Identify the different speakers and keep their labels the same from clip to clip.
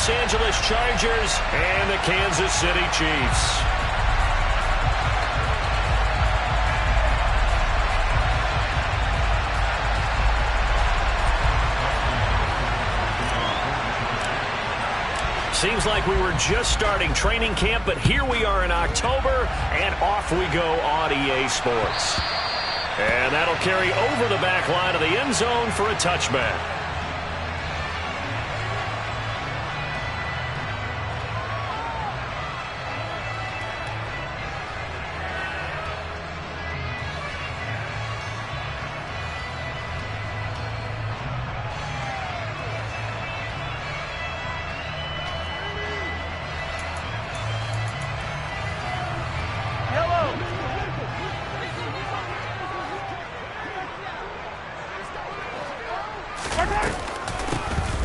Speaker 1: Los Angeles Chargers and the Kansas City Chiefs. Seems like we were just starting training camp, but here we are in October, and off we go on EA Sports. And that'll carry over the back line of the end zone for a touchback.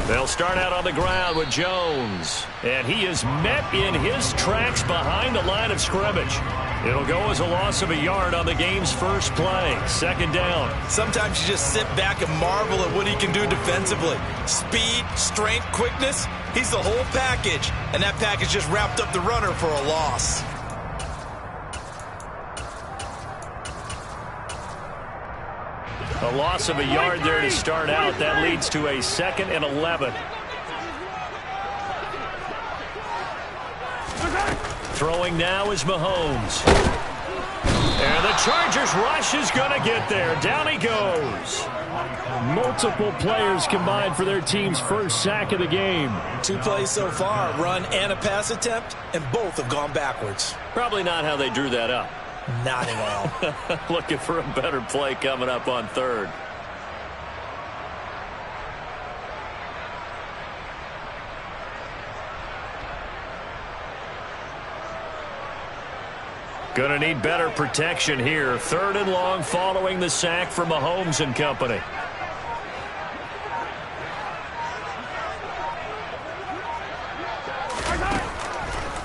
Speaker 1: They'll start out on the ground with Jones. And he is met in his tracks behind the line of scrimmage. It'll go as a loss of a yard on the game's first play. Second down.
Speaker 2: Sometimes you just sit back and marvel at what he can do defensively. Speed, strength, quickness. He's the whole package. And that package just wrapped up the runner for a loss.
Speaker 1: A loss of a yard there to start out. That leads to a 2nd and 11. Throwing now is Mahomes. And the Chargers rush is going to get there. Down he goes. Multiple players combined for their team's first sack of the game.
Speaker 2: 2 plays so far, run and a pass attempt, and both have gone backwards.
Speaker 1: Probably not how they drew that up.
Speaker 2: Not at all.
Speaker 1: Looking for a better play coming up on 3rd. Going to need better protection here. 3rd and long following the sack from Mahomes and company.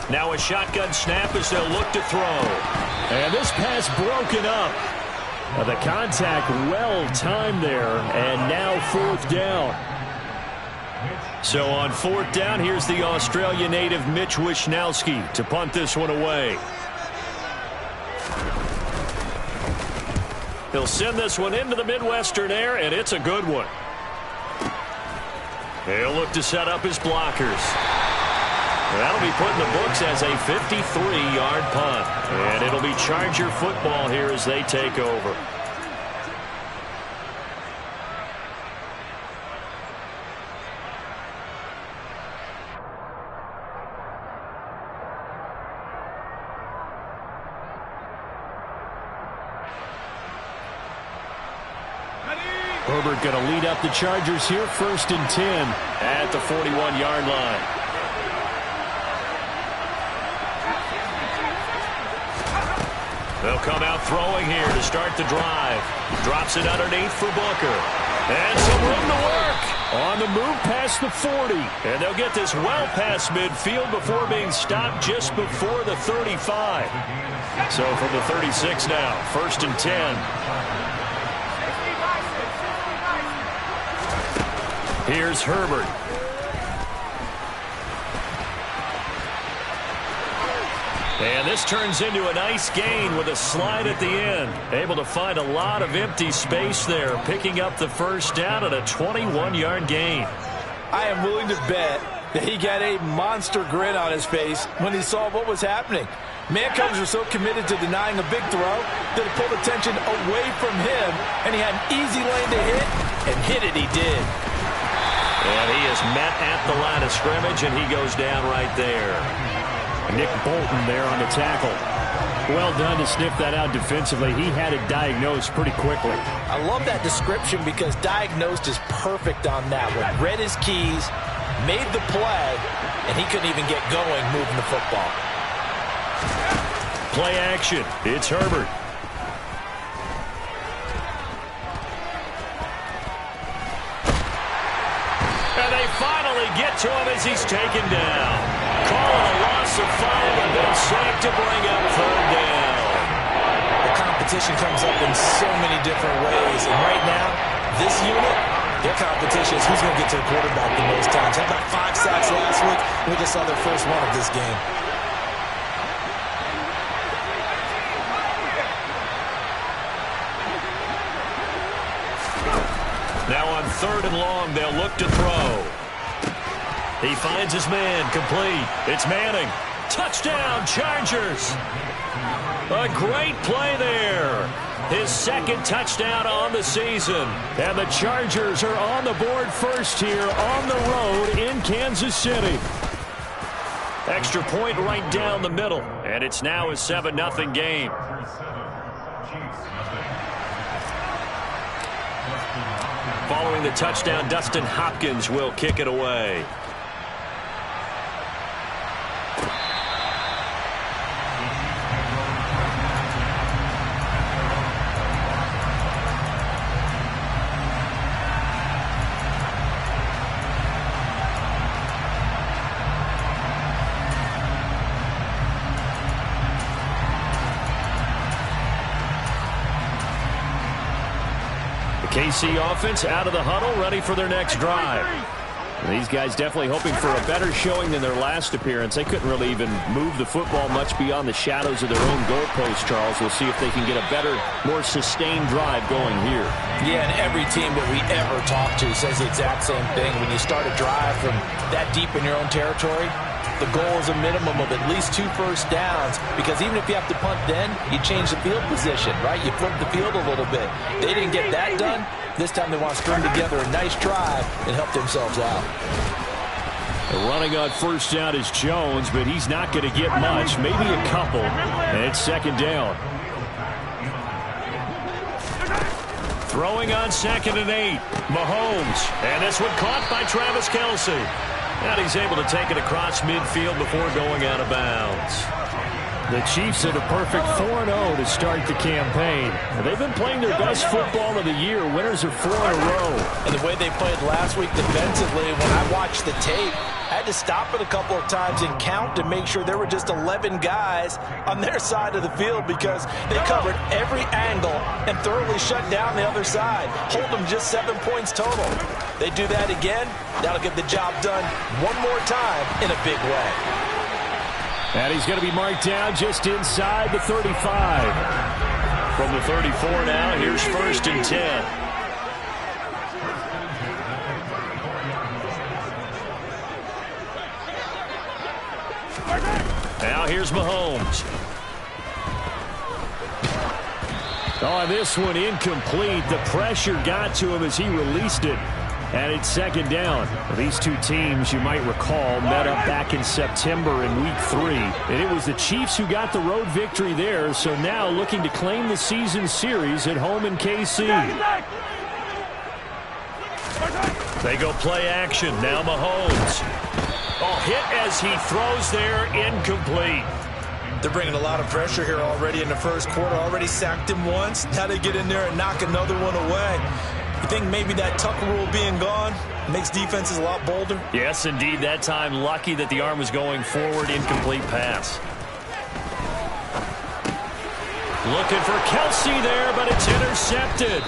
Speaker 1: Now a shotgun snap as they'll look to throw. And this pass broken up. The contact well timed there, and now 4th down. So on 4th down, here's the Australia native Mitch Wishnowsky to punt this one away. He'll send this one into the Midwestern air, and it's a good one. He'll look to set up his blockers. That'll be put in the books as a 53-yard punt. And it'll be Charger football here as they take over. Herbert going to lead up the Chargers here, 1st and 10 at the 41-yard line. They'll come out throwing here to start the drive. Drops it underneath for Booker. And some room to work. On the move past the 40. And they'll get this well past midfield before being stopped just before the 35. So from the 36 now, 1st and 10. Here's Herbert. And this turns into a nice gain with a slide at the end. Able to find a lot of empty space there, picking up the 1st down at a 21-yard gain.
Speaker 2: I am willing to bet that he got a monster grin on his face when he saw what was happening. Mancombs were so committed to denying a big throw that it pulled attention away from him, and he had an easy lane to hit, and hit it he did.
Speaker 1: And he is met at the line of scrimmage, and he goes down right there. Nick Bolton there on the tackle. Well done to sniff that out defensively. He had it diagnosed pretty quickly.
Speaker 2: I love that description because diagnosed is perfect on that one. Read his keys, made the play, and he couldn't even get going moving the football.
Speaker 1: Play action. It's Herbert. And they finally get to him as he's taken down. Calling a loss of 5 and then sacked to bring up 3rd down.
Speaker 2: The competition comes up in so many different ways. And right now, this unit, their competition is who's going to get to the quarterback the most times. Had about 5 sacks last week. We just saw their first one of this game.
Speaker 1: Now on 3rd and long, they'll look to throw. He finds his man, complete. It's Manning. Touchdown, Chargers. A great play there. His 2nd touchdown on the season. And the Chargers are on the board first here on the road in Kansas City. Extra point right down the middle. And it's now a 7-0 game. Following the touchdown, Dustin Hopkins will kick it away. KC offense out of the huddle, ready for their next drive. These guys definitely hoping for a better showing than their last appearance. They couldn't really even move the football much beyond the shadows of their own goalpost, Charles. We'll see if they can get a better, more sustained drive going here.
Speaker 2: Yeah, and every team that we ever talk to says the exact same thing. When you start a drive from that deep in your own territory, the goal is a minimum of at least 2 first downs, because even if you have to punt then, you change the field position, right? You flip the field a little bit. They didn't get that done. This time they want to string together a nice drive and help themselves out.
Speaker 1: Running on first down is Jones, but he's not going to get much, maybe a couple, and it's 2nd down. Throwing on 2nd and 8, Mahomes, and this one caught by Travis Kelce. And he's able to take it across midfield before going out of bounds. The Chiefs are the perfect 4-0 to start the campaign. They've been playing their best football of the year. Winners of 4 in a row.
Speaker 2: And the way they played last week defensively, when I watched the tape, I had to stop it a couple of times and count to make sure there were just 11 guys on their side of the field, because they covered every angle and thoroughly shut down the other side. Hold them just 7 points total. They do that again, that'll get the job done one more time in a big way.
Speaker 1: And he's going to be marked down just inside the 35. From the 34 now, here's 1st and 10. Now here's Mahomes. Oh, this one incomplete. The pressure got to him as he released it. And it's 2nd down. These two teams, you might recall, met up back in September in Week 3. And it was the Chiefs who got the road victory there, so now looking to claim the season series at home in KC. They go play action. Now Mahomes. Oh, hit as he throws there, incomplete.
Speaker 2: They're bringing a lot of pressure here already in the first quarter. Already sacked him once. Now they get in there and knock another one away. You think maybe that tuck rule being gone makes defenses a lot bolder?
Speaker 1: Yes, indeed. That time, lucky that the arm was going forward. Incomplete pass. Looking for Kelce there, but it's intercepted.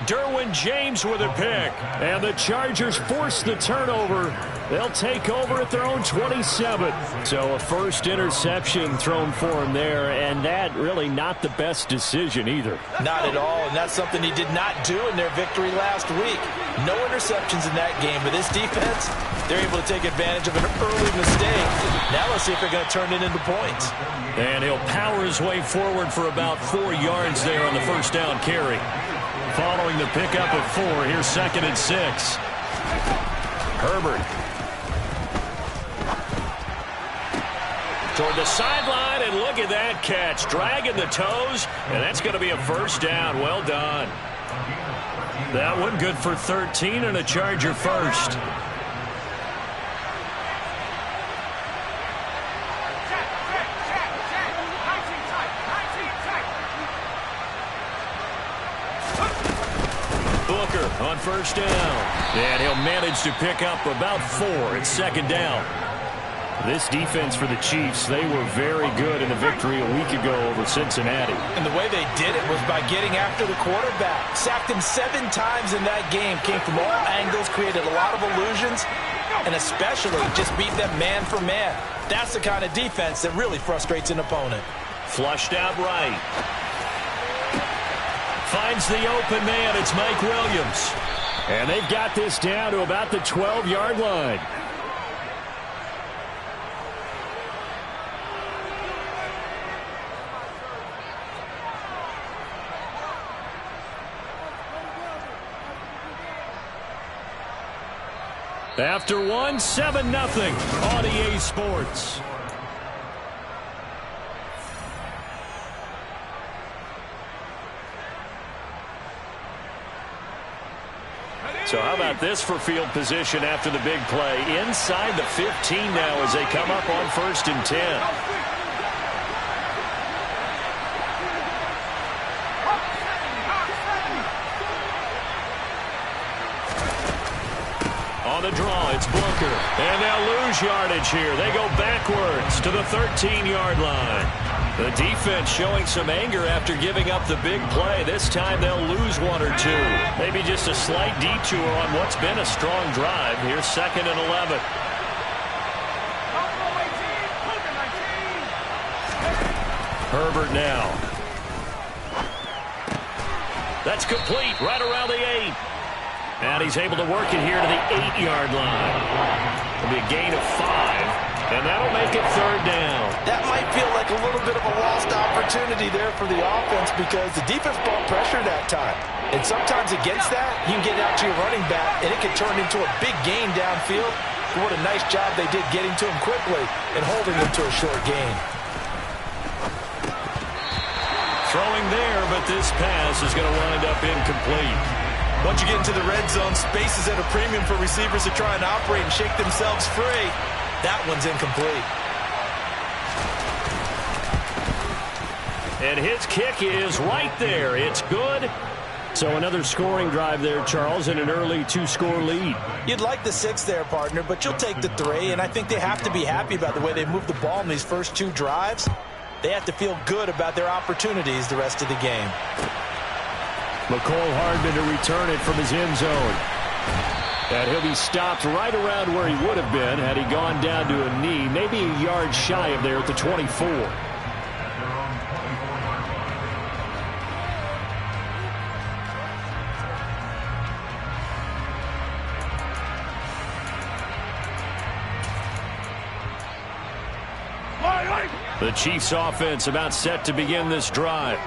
Speaker 1: Derwin James with a pick. And the Chargers force the turnover. They'll take over at their own 27. So a first interception thrown for him there, and that really not the best decision either.
Speaker 2: Not at all, and that's something he did not do in their victory last week. No interceptions in that game, but this defense, they're able to take advantage of an early mistake. Now let's see if they're going to turn it into points.
Speaker 1: And he'll power his way forward for about 4 yards there on the first down carry. Following the pickup of 4, here's 2nd and 6. Herbert. Toward the sideline, and look at that catch. Dragging the toes, and that's going to be a first down. Well done. That one good for 13 and a Charger first. Booker on first down. And he'll manage to pick up about 4. It's 2nd down. This defense for the Chiefs, they were very good in the victory a week ago over Cincinnati.
Speaker 2: And the way they did it was by getting after the quarterback. Sacked him 7 times in that game. Came from all angles, created a lot of illusions, and especially just beat them man for man. That's the kind of defense that really frustrates an opponent.
Speaker 1: Flushed out right. Finds the open man. It's Mike Williams. And they've got this down to about the 12-yard line. After one, 7-0 on EA Sports. So how about this for field position after the big play? Inside the 15 now as they come up on 1st and 10. On the draw, it's Booker. And they'll lose yardage here. They go backwards to the 13-yard line. The defense showing some anger after giving up the big play. This time they'll lose one or two. Maybe just a slight detour on what's been a strong drive. Here's 2nd and 11. Herbert now. That's complete right around the 8. And he's able to work it here to the 8-yard line. It'll be a gain of 5, and that'll make it 3rd down.
Speaker 2: That might feel like a little bit of a lost opportunity there for the offense because the defense brought pressure that time. And sometimes against that, you can get out to your running back, and it can turn into a big gain downfield. But what a nice job they did getting to him quickly and holding him to a short gain.
Speaker 1: Throwing there, but this pass is going to wind up incomplete.
Speaker 2: Once you get into the red zone, space is at a premium for receivers to try and operate and shake themselves free. That one's incomplete.
Speaker 1: And his kick is right there. It's good. So another scoring drive there, Charles, and an early 2-score lead.
Speaker 2: You'd like the 6 there, partner, but you'll take the 3, and I think they have to be happy about the way they moved the ball in these first 2 drives. They have to feel good about their opportunities the rest of the game.
Speaker 1: McCole Hardman to return it from his end zone. And he'll be stopped right around where he would have been had he gone down to a knee, maybe a yard shy of there at the 24. The Chiefs offense about set to begin this drive.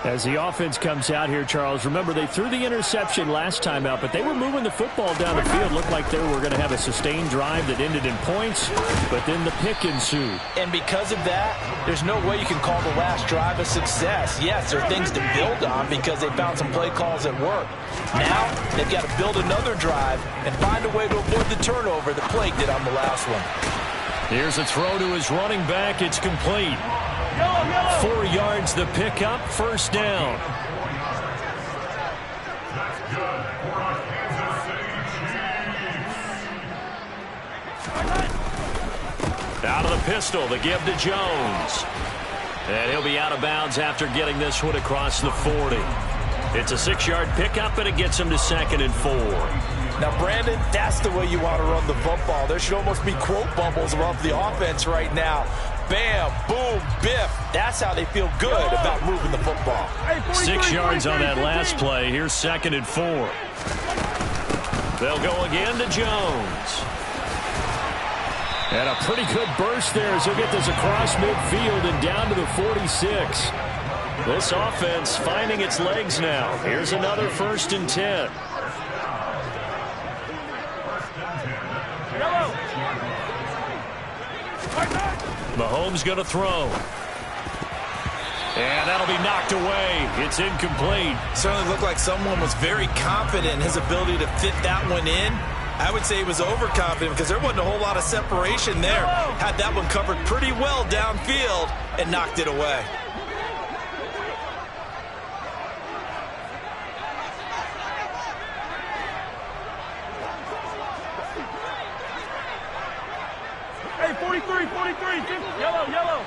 Speaker 1: As the offense comes out here, Charles, remember they threw the interception last time out, but they were moving the football down the field. Looked like they were going to have a sustained drive that ended in points, but then the pick ensued.
Speaker 2: And because of that, there's no way you can call the last drive a success. Yes, there are things to build on because they found some play calls at work. Now, they've got to build another drive and find a way to avoid the turnover that plagued it on the last one.
Speaker 1: Here's a throw to his running back. It's complete. 4 yards the pickup, 1st down. Out of the pistol, the give to Jones. And he'll be out of bounds after getting this one across the 40. It's a 6-yard pickup, and it gets him to 2nd and 4.
Speaker 2: Now, Brandon, that's the way you want to run the football. There should almost be quote bubbles above the offense right now. Bam, boom, biff. That's how they feel good about moving the football.
Speaker 1: 6 yards on that last play. Here's 2nd and 4. They'll go again to Jones. And a pretty good burst there as he'll get this across midfield and down to the 46. This offense finding its legs now. Here's another 1st and 10. Mahomes going to throw. And that'll be knocked away. It's incomplete.
Speaker 2: Certainly looked like someone was very confident in his ability to fit that one in. I would say he was overconfident because there wasn't a whole lot of separation there. Had that one covered pretty well downfield and knocked it away.
Speaker 3: Hey, 43, yellow.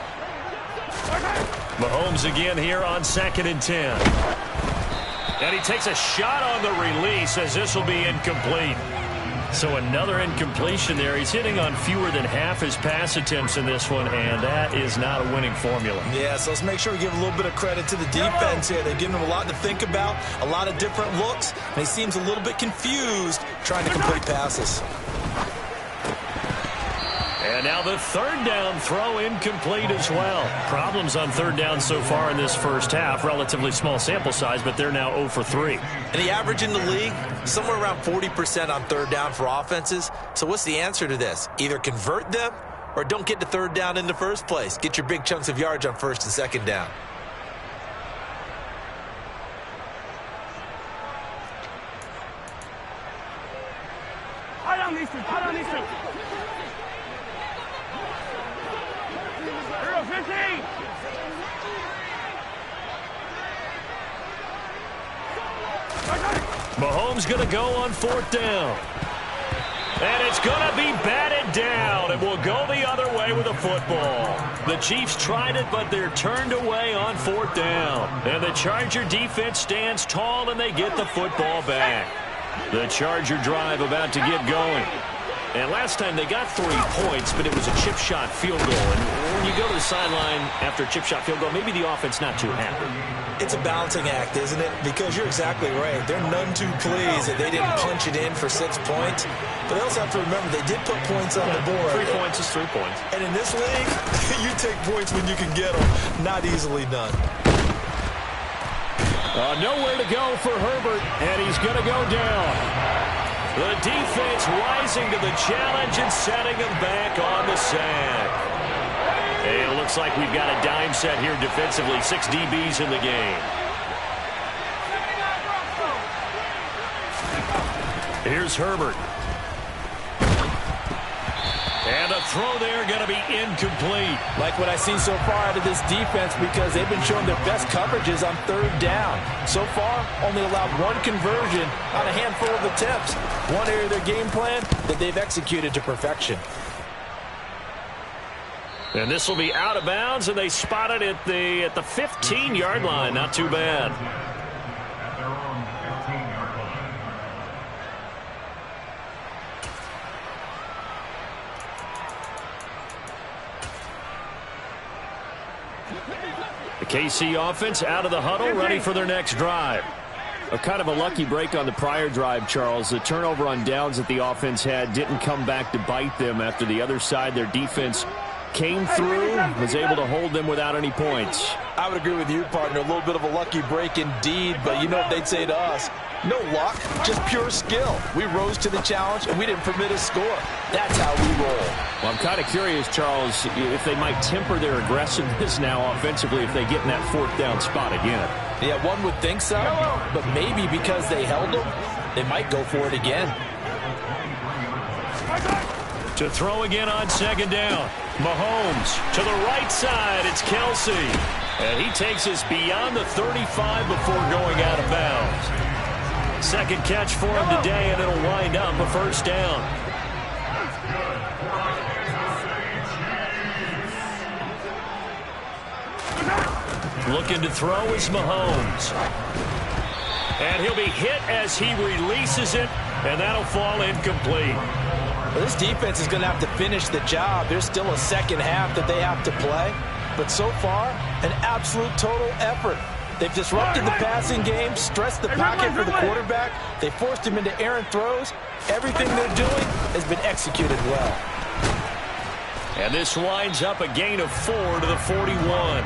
Speaker 1: Mahomes again here on 2nd and 10. And he takes a shot on the release as this will be incomplete. So another incompletion there. He's hitting on fewer than half his pass attempts in this one, and that is not a winning formula.
Speaker 2: Yeah, so let's make sure we give a little bit of credit to the defense here. They've given him a lot to think about, a lot of different looks, and he seems a little bit confused trying to complete passes.
Speaker 1: And now the third down throw incomplete as well. Problems on third down so far in this first half. Relatively small sample size, but they're now 0 for 3.
Speaker 2: And the average in the league, somewhere around 40% on third down for offenses. So what's the answer to this? Either convert them or don't get to third down in the first place. Get your big chunks of yards on first and second down.
Speaker 3: High on these two. High on these two. 15.
Speaker 1: Mahomes going to go on fourth down. And it's going to be batted down, and will go the other way with a football. The Chiefs tried it, but they're turned away on fourth down. And the Charger defense stands tall, and they get the football back. The Charger drive about to get going. And last time they got 3 points, but it was a chip shot field goal. And when you go to the sideline after a chip shot field goal, maybe the offense not too happy.
Speaker 2: It's a balancing act, isn't it? Because you're exactly right. They're none too pleased that they didn't punch it in for 6 points. But they also have to remember they did put points on the board.
Speaker 1: 3 points is 3 points.
Speaker 2: And in this league, you take points when you can get them. Not easily done.
Speaker 1: Nowhere to go for Herbert, and he's going to go down. The defense rising to the challenge and setting him back on the sack. And it looks like we've got a dime set here defensively. 6 DBs in the game. Here's Herbert. And a throw there going to be incomplete.
Speaker 2: Like what I see so far out of this defense, because they've been showing their best coverages on third down. So far, only allowed 1 conversion on a handful of attempts. One area of their game plan that they've executed to perfection.
Speaker 1: And this will be out of bounds, and they spot it at the 15-yard line. Not too bad. The KC offense out of the huddle, ready for their next drive. A kind of a lucky break on the prior drive, Charles. The turnover on downs that the offense had didn't come back to bite them after the other side. Their defense came through, was able to hold them without any points.
Speaker 2: I would agree with you, partner. A little bit of a lucky break indeed, but you know what they'd say to us? No luck, just pure skill. We rose to the challenge, and we didn't permit a score. That's how we roll.
Speaker 1: Well, I'm kind of curious, Charles, if they might temper their aggressiveness now offensively if they get in that fourth down spot again.
Speaker 2: Yeah, one would think so, but maybe because they held them, they might go for it again.
Speaker 1: To throw again on second down. Mahomes to the right side. It's Kelsey. And he takes us beyond the 35 before going out of bounds. Second catch for him today, and it'll wind up a first down. Looking to throw is Mahomes. And he'll be hit as he releases it, and that'll fall incomplete.
Speaker 2: Well, this defense is going to have to finish the job. There's still a second half that they have to play. But so far, an absolute total effort. They've disrupted the passing game, stressed the pocket for the quarterback. They forced him into errant throws. Everything they're doing has been executed well.
Speaker 1: And this winds up a gain of 4 to the 41.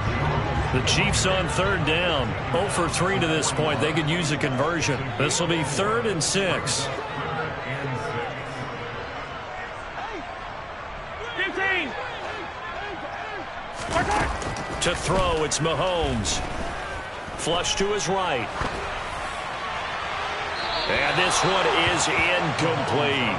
Speaker 1: The Chiefs on third down. 0 for 3 to this point. They could use a conversion. This will be 3rd and 6.
Speaker 3: 15.
Speaker 1: To throw, it's Mahomes. Flush to his right. And this one is incomplete.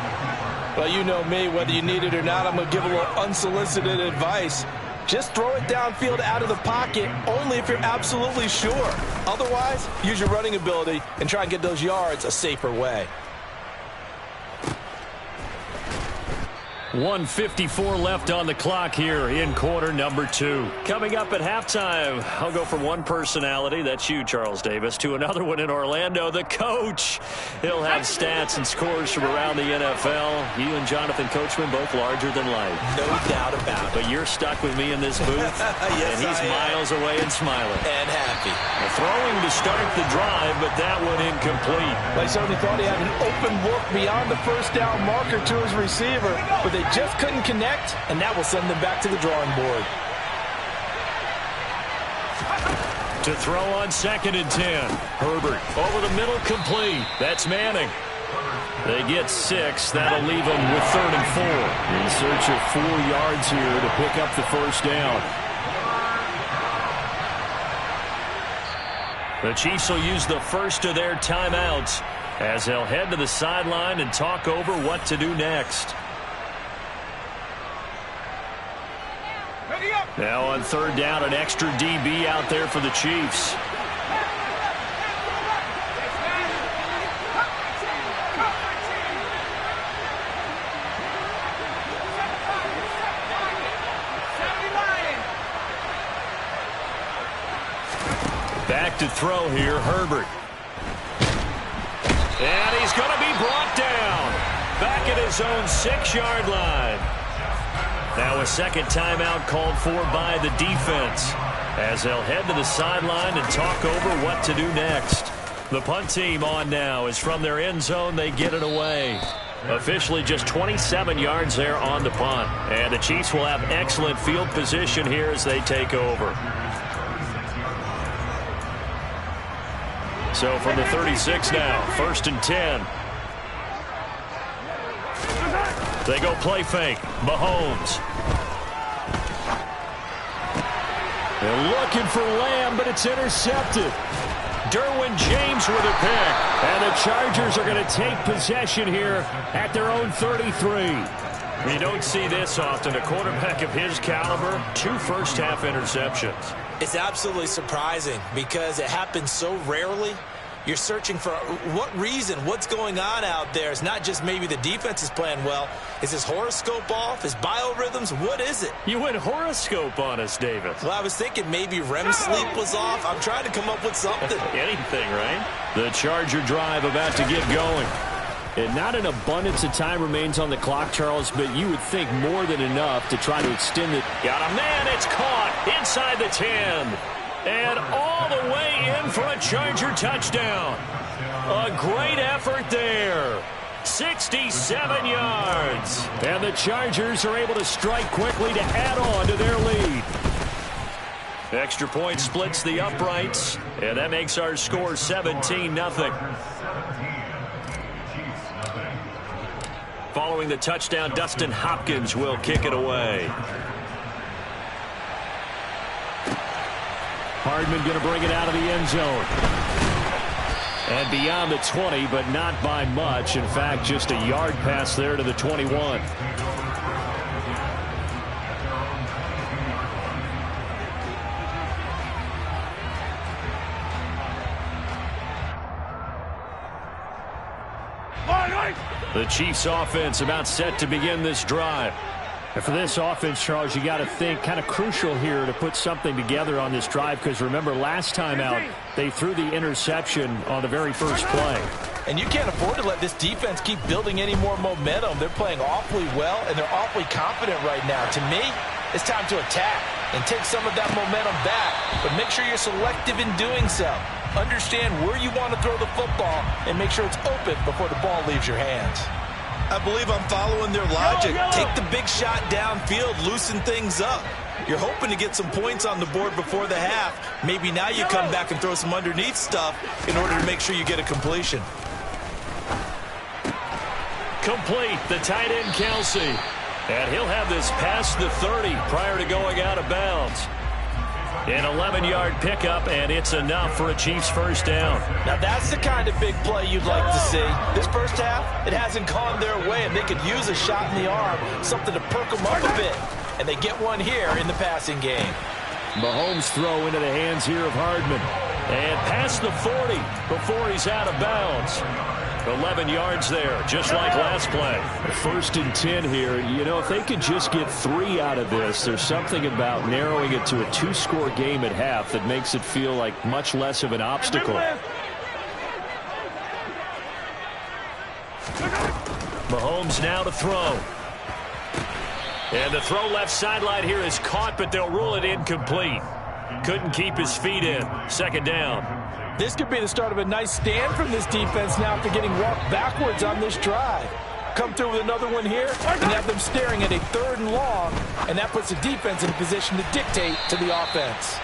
Speaker 2: Well, you know me, whether you need it or not, I'm going to give a little unsolicited advice. Just throw it downfield out of the pocket only if you're absolutely sure. Otherwise, use your running ability and try and get those yards a safer way.
Speaker 1: 1:54 left on the clock here in quarter number 2. Coming up at halftime, I'll go from one personality, that's you, Charles Davis, to another one in Orlando, the coach. He'll have stats and scores from around the NFL. You and Jonathan Coachman both larger than life.
Speaker 2: No doubt about it.
Speaker 1: But you're stuck with me in this booth,
Speaker 2: yes,
Speaker 1: and he's miles away and smiling.
Speaker 2: And happy.
Speaker 1: Throwing to start the drive, but that one incomplete.
Speaker 2: They certainly thought he had an open look beyond the first down marker to his receiver, but they just couldn't connect, and that will send them back to the drawing board.
Speaker 1: To throw on 2nd and 10. Herbert over the middle, complete. That's Manning. They get 6. That'll leave them with 3rd and 4. In search of 4 yards here to pick up the first down. The Chiefs will use the first of their timeouts as they'll head to the sideline and talk over what to do next. Now on 3rd down, an extra DB out there for the Chiefs. Back to throw here, Herbert. And he's going to be brought down. Back at his own 6-yard line. Now a second timeout called for by the defense as they'll head to the sideline and talk over what to do next. The punt team on now is from their end zone. They get it away. Officially just 27 yards there on the punt. And the Chiefs will have excellent field position here as they take over. So from the 36 now, 1st and 10. They go play fake. Mahomes. They're looking for Lamb, but it's intercepted. Derwin James with a pick. And the Chargers are going to take possession here at their own 33. You don't see this often. A quarterback of his caliber, 2 first-half interceptions.
Speaker 2: It's absolutely surprising because it happens so rarely. You're searching for what reason, what's going on out there. It's not just maybe the defense is playing well. Is his horoscope off? His biorhythms? What is it?
Speaker 1: You went horoscope on us, David.
Speaker 2: Well, I was thinking maybe REM sleep was off. I'm trying to come up with something.
Speaker 1: Anything, right? The Charger drive about to get going. And not an abundance of time remains on the clock, Charles, but you would think more than enough to try to extend it. Got a man, it's caught inside the 10. And all the way in for a Charger touchdown. A great effort there. 67 yards. And the Chargers are able to strike quickly to add on to their lead. Extra point splits the uprights, and that makes our score 17-0. Following the touchdown, Dustin Hopkins will kick it away. Hardman going to bring it out of the end zone. And beyond the 20, but not by much. In fact, just a yard pass there to the 21. The Chiefs offense about set to begin this drive. And for this offense, Charles, you got to think kind of crucial here to put something together on this drive, because remember last time out they threw the interception on the very first play.
Speaker 2: And you can't afford to let this defense keep building any more momentum. They're playing awfully well, and they're awfully confident right now. To me, it's time to attack and take some of that momentum back, but make sure you're selective in doing so. Understand where you want to throw the football and make sure it's open before the ball leaves your hands. I believe I'm following their logic. Take the big shot downfield, loosen things up. You're hoping to get some points on the board before the half. Maybe now you come back and throw some underneath stuff in order to make sure you get a completion.
Speaker 1: Complete, the tight end Kelsey. And he'll have this past the 30 prior to going out of bounds. An 11-yard pickup, and it's enough for a Chiefs first down.
Speaker 2: Now that's the kind of big play you'd like to see. This first half, it hasn't gone their way, and they could use a shot in the arm, something to perk them up a bit. And they get one here in the passing game.
Speaker 1: Mahomes throw into the hands here of Hardman. And past the 40 before he's out of bounds. 11 yards there, just like last play.
Speaker 4: 1st and 10 here. You know, if they could just get 3 out of this, there's something about narrowing it to a 2-score game at half that makes it feel like much less of an obstacle.
Speaker 1: Mahomes now to throw. And the throw left sideline here is caught, but they'll rule it incomplete. Couldn't keep his feet in. 2nd down.
Speaker 2: This could be the start of a nice stand from this defense now after getting walked backwards on this drive. Come through with another one here and have them staring at a 3rd and long, and that puts the defense in a position to dictate to the offense.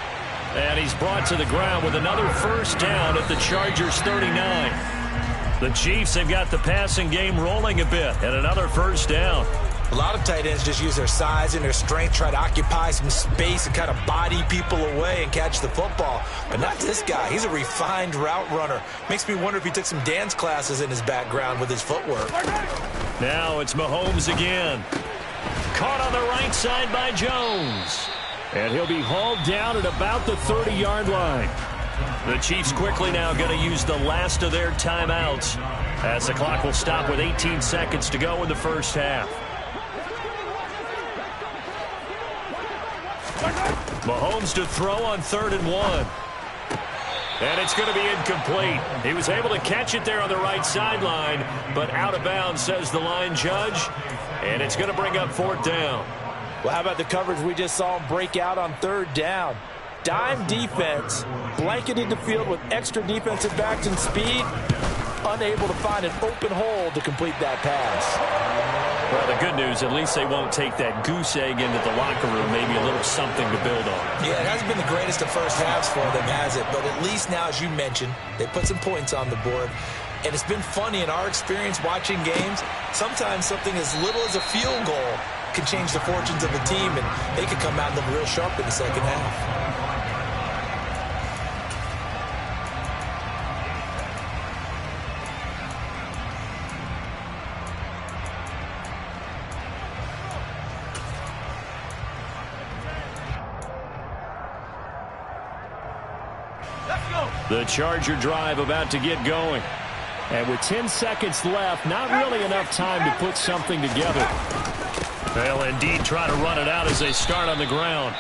Speaker 1: And he's brought to the ground with another 1st down at the Chargers 39. The Chiefs have got the passing game rolling a bit, and another 1st down.
Speaker 5: A lot of tight ends just use their size and their strength, try to occupy some space and kind of body people away and catch the football. But not this guy. He's a refined route runner. Makes me wonder if he took some dance classes in his background with his footwork.
Speaker 1: Now it's Mahomes again. Caught on the right side by Jones.
Speaker 4: And he'll be hauled down at about the 30-yard line.
Speaker 1: The Chiefs quickly now going to use the last of their timeouts as the clock will stop with 18 seconds to go in the 1st half. Mahomes to throw on 3rd and 1. And it's going to be incomplete. He was able to catch it there on the right sideline, but out of bounds, says the line judge. And it's going to bring up 4th down.
Speaker 2: Well, how about the coverage we just saw him break out on 3rd down? Dime defense, blanketed the field with extra defensive backs and speed, unable to find an open hole to complete that pass.
Speaker 1: Well, the good news, at least they won't take that goose egg into the locker room, maybe a little something to build on.
Speaker 5: Yeah, it hasn't been the greatest of 1st halves for them, has it? But at least now, as you mentioned, they put some points on the board. And it's been funny in our experience watching games. Sometimes something as little as a field goal can change the fortunes of a team, and they could come out and look real sharp in the 2nd half.
Speaker 4: The Charger drive about to get going. And with 10 seconds left, not really enough time to put something together.
Speaker 1: They'll indeed try to run it out as they start on the ground.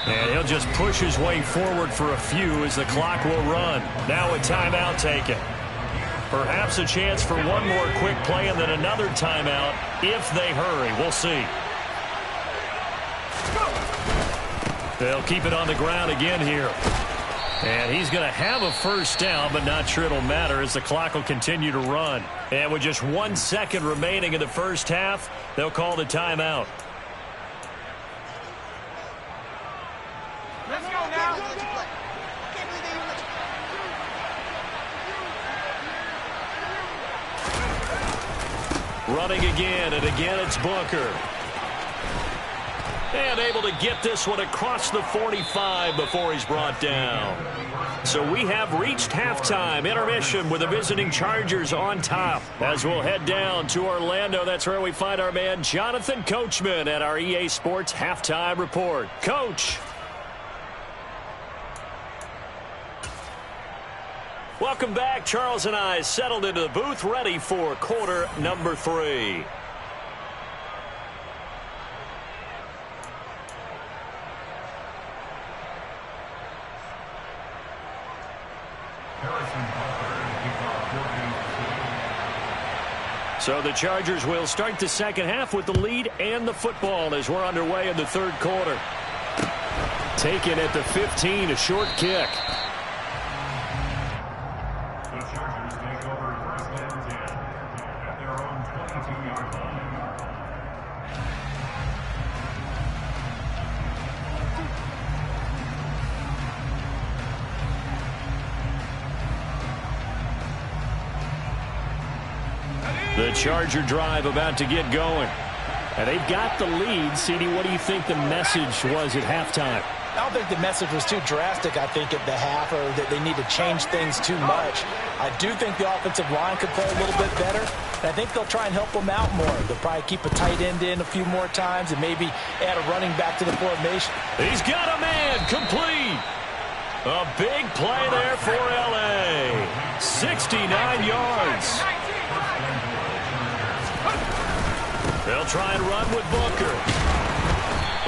Speaker 1: And he'll just push his way forward for a few as the clock will run. Now a timeout taken. Perhaps a chance for one more quick play and then another timeout if they hurry. We'll see. They'll keep it on the ground again here. And he's going to have a 1st down, but not sure it'll matter as the clock will continue to run. And with just 1 second remaining in the 1st half, they'll call the timeout.
Speaker 3: Let's go now.
Speaker 1: Running again, and again it's Booker. And able to get this one across the 45 before he's brought down. So we have reached halftime intermission with the visiting Chargers on top. As we'll head down to Orlando, that's where we find our man Jonathan Coachman at our EA Sports Halftime Report. Coach. Welcome back. Charles and I settled into the booth ready for quarter number 3. So the Chargers will start the 2nd half with the lead and the football as we're underway in the 3rd quarter.
Speaker 4: Taken at the 15, a short kick.
Speaker 6: The Chargers take over 1st and 10 at their own 22-yard line.
Speaker 4: The Charger drive about to get going. And they've got the lead. CD, what do you think the message was at halftime?
Speaker 2: I don't think the message was too drastic, I think, at the half, or that they need to change things too much. I do think the offensive line could play a little bit better, and I think they'll try and help them out more. They'll probably keep a tight end in a few more times and maybe add a running back to the formation.
Speaker 1: He's got a man complete. A big play there for L.A. 69 yards. They'll try and run with Booker.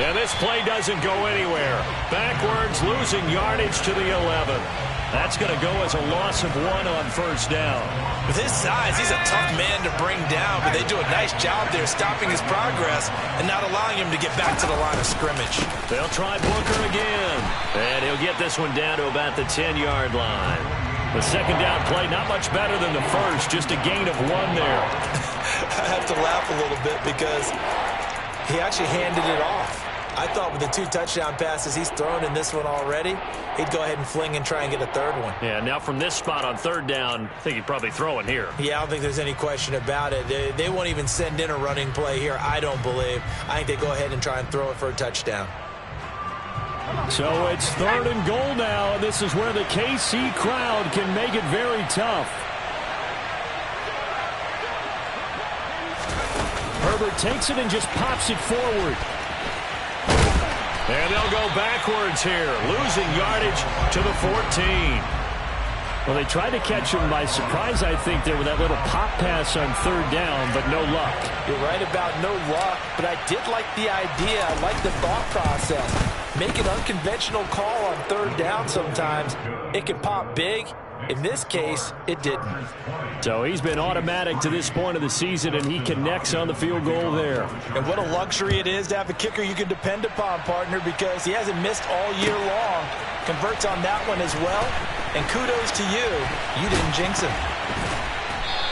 Speaker 1: And this play doesn't go anywhere. Backwards, losing yardage to the 11. That's going to go as a loss of 1 on first down.
Speaker 5: With his size, he's a tough man to bring down, but they do a nice job there stopping his progress and not allowing him to get back to the line of scrimmage.
Speaker 1: They'll try Booker again. And he'll get this one down to about the 10-yard line. The second down play, not much better than the first, just a gain of 1 there.
Speaker 5: I have to laugh a little bit because he actually handed it off. I thought with the 2 touchdown passes he's thrown in this one already, he'd go ahead and fling and try and get a third one.
Speaker 1: Yeah, now from this spot on third down, I think he'd probably throw it here.
Speaker 5: Yeah, I don't think there's any question about it. They won't even send in a running play here, I don't believe. I think they go ahead and try and throw it for a touchdown.
Speaker 4: So it's 3rd and goal now, and this is where the KC crowd can make it very tough. Herbert takes it and just pops it forward.
Speaker 1: And they'll go backwards here, losing yardage to the 14.
Speaker 4: Well, they tried to catch him by surprise, I think, there with that little pop pass on third down, but no luck.
Speaker 2: You're right about no luck, but I did like the idea. I like the thought process. Make an unconventional call on third down sometimes. It can pop big. In this case, it didn't.
Speaker 4: So he's been automatic to this point of the season, and he connects on the field goal there.
Speaker 2: And what a luxury it is to have a kicker you can depend upon, partner, because he hasn't missed all year long. Converts on that one as well. And kudos to you. You didn't jinx him.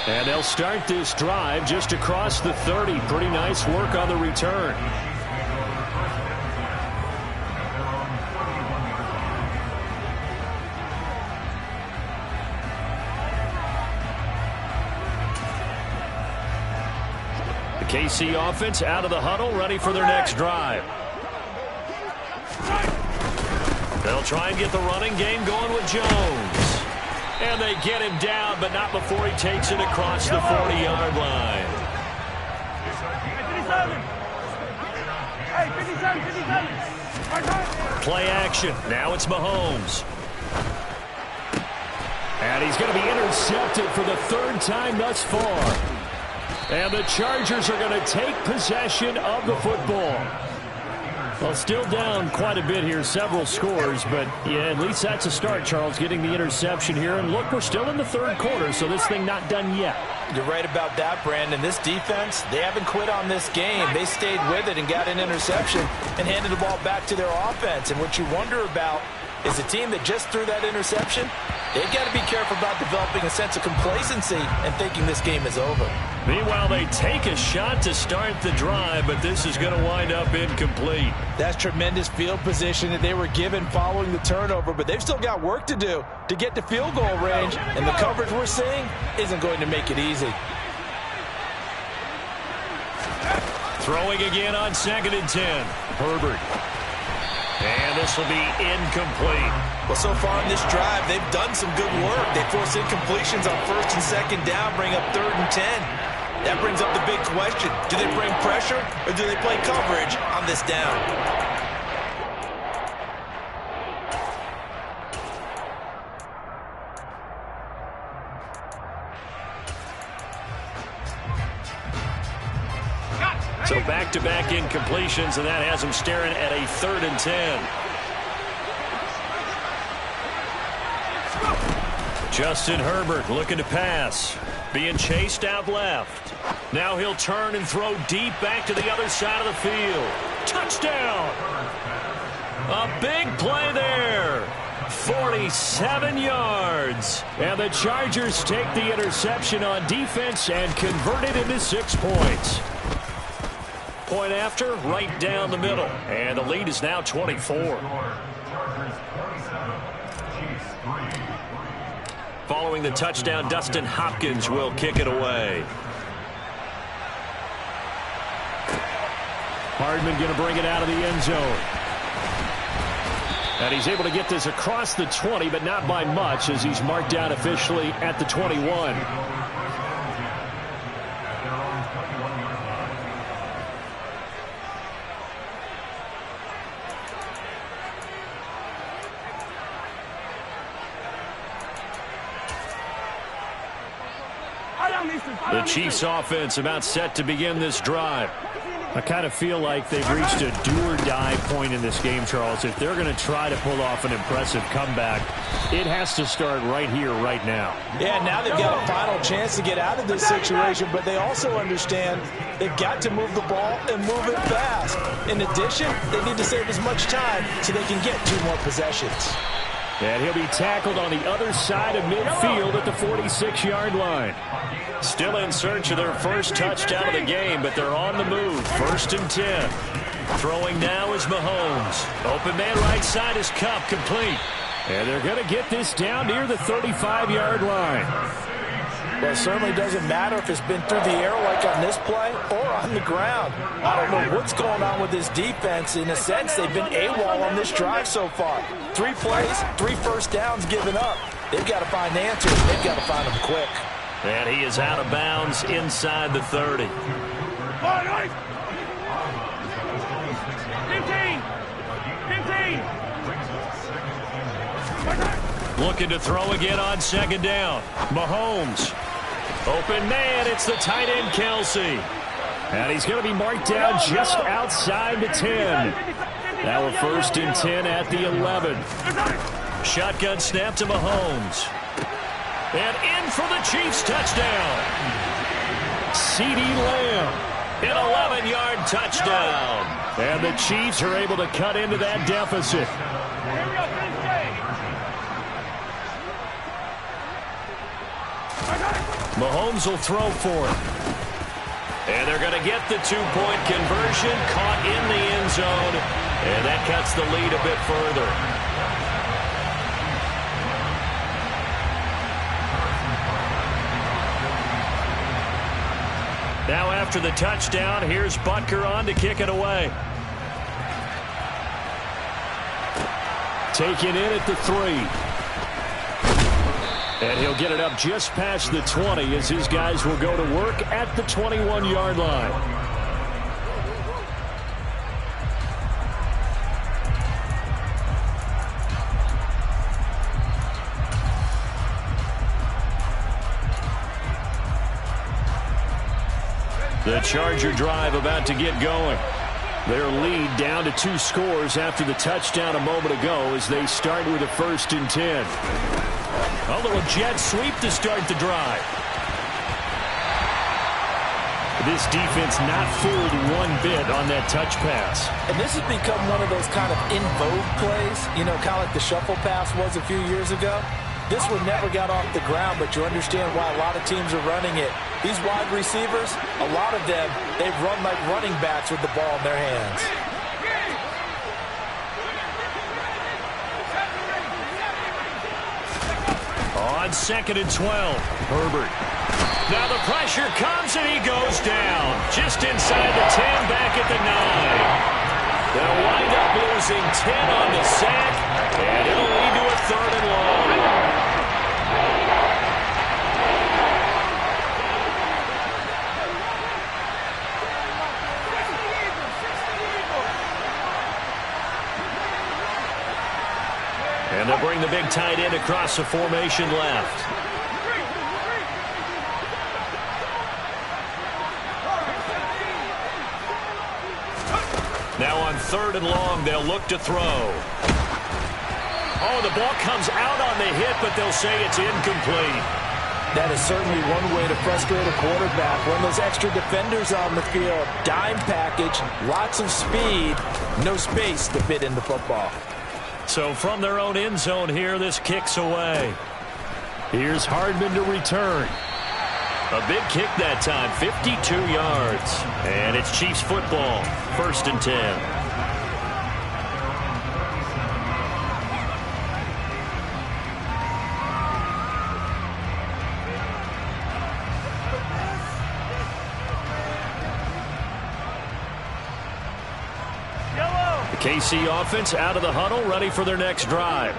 Speaker 4: And they'll start this drive just across the 30. Pretty nice work on the return. KC offense out of the huddle, ready for their next drive.
Speaker 1: They'll try and get the running game going with Jones. And they get him down, but not before he takes it across the 40-yard line. Play action. Now it's Mahomes.
Speaker 4: And he's going to be intercepted for the 3rd time thus far. And the Chargers are going to take possession of the football. Well, still down quite a bit here, several scores, but yeah, at least that's a start, Charles, getting the interception here. And look, we're still in the 3rd quarter, so this thing not done yet.
Speaker 2: You're right about that, Brandon. This defense, they haven't quit on this game. They stayed with it and got an interception and handed the ball back to their offense. And what you wonder about is a team that just threw that interception, they've got to be careful about developing a sense of complacency and thinking this game is over.
Speaker 1: Meanwhile, they take a shot to start the drive, but this is going to wind up incomplete.
Speaker 2: That's tremendous field position that they were given following the turnover, but they've still got work to do to get to field goal range, and the coverage we're seeing isn't going to make it easy.
Speaker 1: Throwing again on 2nd and 10. Herbert. And this will be incomplete.
Speaker 5: Well, so far in this drive, they've done some good work. They force incompletions on 1st and 2nd down, bring up 3rd and 10. That brings up the big question. Do they bring pressure or do they play coverage on this down?
Speaker 1: So back-to-back incompletions, and that has them staring at a 3rd and 10. Justin Herbert looking to pass. Being chased out left. Now he'll turn and throw deep back to the other side of the field. Touchdown! A big play there. 47 yards. And the Chargers take the interception on defense and convert it into 6 points. Point after, right down the middle. And the lead is now 24. Following the touchdown, Dustin Hopkins will kick it away.
Speaker 4: Hardman going to bring it out of the end zone. And he's able to get this across the 20, but not by much, as he's marked down officially at the 21.
Speaker 1: The Chiefs offense about set to begin this drive.
Speaker 4: I kind of feel like they've reached a do-or-die point in this game, Charles. If they're going to try to pull off an impressive comeback, it has to start right here, right now.
Speaker 2: Yeah, now they've got a final chance to get out of this situation, but they also understand they've got to move the ball and move it fast. In addition, they need to save as much time so they can get 2 more possessions.
Speaker 4: And he'll be tackled on the other side of midfield at the 46-yard line.
Speaker 1: Still in search of their first touchdown of the game, but they're on the move. 1st and 10. Throwing now is Mahomes. Open man right side is Kupp, complete.
Speaker 4: And they're going to get this down near the 35-yard line.
Speaker 2: Well, it certainly doesn't matter if it's been through the air like on this play or on the ground. I don't know what's going on with this defense. In a sense, they've been AWOL on this drive so far. 3 plays, 3 first downs given up. They've got to find answers. They've got to find them quick.
Speaker 1: And he is out of bounds inside the 30.
Speaker 3: 15.
Speaker 1: Looking to throw again on 2nd down. Mahomes. Open man, it's the tight end, Kelsey.
Speaker 4: And he's going to be marked down just outside the 10. Now a 1st and 10 at the 11.
Speaker 1: Shotgun snap to Mahomes. And in for the Chiefs touchdown.
Speaker 4: CeeDee Lamb.
Speaker 1: An 11-yard touchdown.
Speaker 4: And the Chiefs are able to cut into that deficit.
Speaker 1: Mahomes will throw for it. And they're going to get the 2-point conversion, caught in the end zone, and that cuts the lead a bit further. Now after the touchdown, here's Butker on to kick it away.
Speaker 4: Taken in at the 3. And he'll get it up just past the 20 as his guys will go to work at the 21-yard line.
Speaker 1: The Charger drive about to get going.
Speaker 4: Their lead down to 2 scores after the touchdown a moment ago as they start with a 1st and 10.
Speaker 1: A little jet sweep to start the drive.
Speaker 4: This defense not fooled one bit on that touch pass.
Speaker 2: And this has become one of those kind of in vogue plays, you know, kind of like the shuffle pass was a few years ago. This one never got off the ground, but you understand why a lot of teams are running it. These wide receivers, a lot of them, they've run like running backs with the ball in their hands.
Speaker 1: On 2nd and 12, Herbert. Now the pressure comes and he goes down. Just inside the 10, back at the 9. They'll wind up losing 10 on the sack, and it'll lead to a 3rd and long. And they'll bring the big tight end across the formation left. Now on 3rd and long, they'll look to throw. Oh, the ball comes out on the hit, but they'll say it's incomplete.
Speaker 2: That is certainly one way to frustrate a quarterback. When those extra defenders on the field, dime package, lots of speed, no space to fit in the football.
Speaker 1: So from their own end zone here, this kicks away.
Speaker 4: Here's Hardman to return.
Speaker 1: A big kick that time, 52 yards. And it's Chiefs football, 1st and 10. KC offense out of the huddle, ready for their next drive.